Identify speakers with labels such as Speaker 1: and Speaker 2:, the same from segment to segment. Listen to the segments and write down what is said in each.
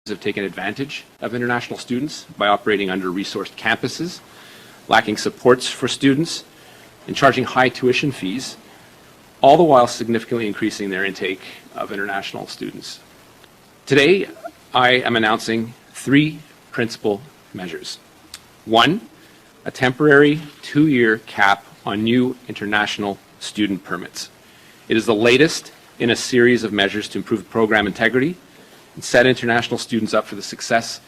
Speaker 1: have taken advantage of international students by operating under-resourced campuses, lacking supports for students, and charging high tuition fees, all the while significantly increasing their intake of international students. Today, I am announcing 3 principal measures. 1, a temporary 2-year cap on new international student permits. It is the latest in a series of measures to improve program integrity and set international students up for the success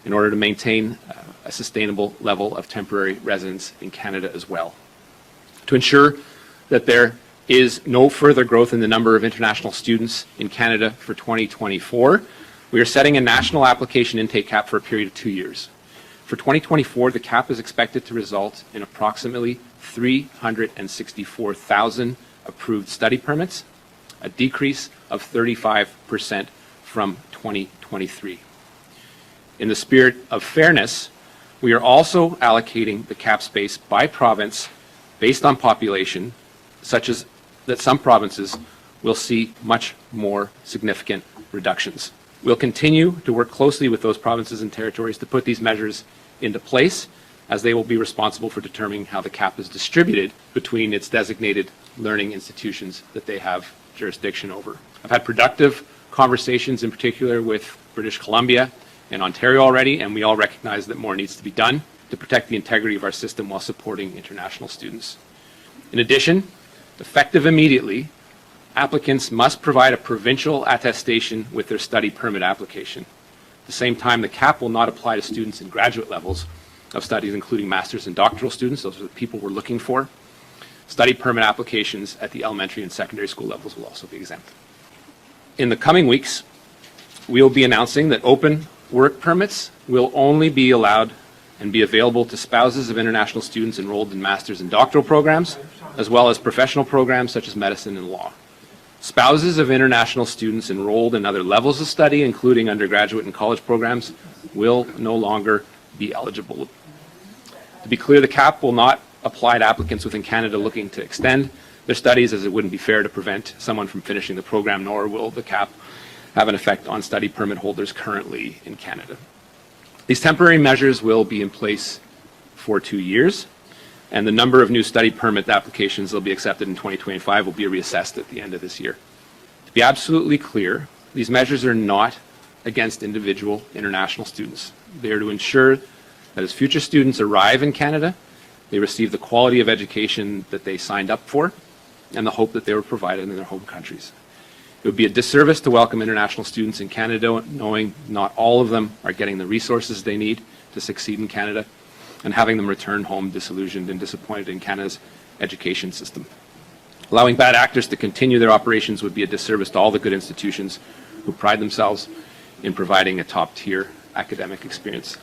Speaker 1: in order to maintain a sustainable level of temporary residence in Canada as well. To ensure that there is no further growth in the number of international students in Canada for 2024, we are setting a national application intake cap for a period of 2 years. For 2024, the cap is expected to result in approximately 364,000 approved study permits, a decrease of 35% from 2023. In the spirit of fairness, we are also allocating the cap space by province based on population, such as that some provinces will see much more significant reductions. We'll continue to work closely with those provinces and territories to put these measures into place, as they will be responsible for determining how the cap is distributed between its designated learning institutions that they have jurisdiction over. I've had productive conversations, in particular with British Columbia and Ontario already, and we all recognize that more needs to be done to protect the integrity of our system while supporting international students. In addition, effective immediately, applicants must provide a provincial attestation with their study permit application. At the same time, the cap will not apply to students in graduate levels of studies, including master's and doctoral students. Those are the people we're looking for. Study permit applications at the elementary and secondary school levels will also be exempt. In the coming weeks, we will be announcing that open work permits will only be allowed and be available to spouses of international students enrolled in master's and doctoral programs, as well as professional programs such as medicine and law. Spouses of international students enrolled in other levels of study, including undergraduate and college programs, will no longer be eligible. To be clear, the cap will not apply to applicants within Canada looking to extend their studies, as it wouldn't be fair to prevent someone from finishing the program, nor will the cap have an effect on study permit holders currently in Canada. These temporary measures will be in place for 2 years, and the number of new study permit applications that will be accepted in 2025 will be reassessed at the end of this year. To be absolutely clear, these measures are not against individual international students. They are to ensure that as future students arrive in Canada, they receive the quality of education that they signed up for and the hope that they were provided in their home countries. It would be a disservice to welcome international students in Canada knowing not all of them are getting the resources they need to succeed in Canada, and having them return home disillusioned and disappointed in Canada's education system. Allowing bad actors to continue their operations would be a disservice to all the good institutions who pride themselves in providing a top-tier academic experience.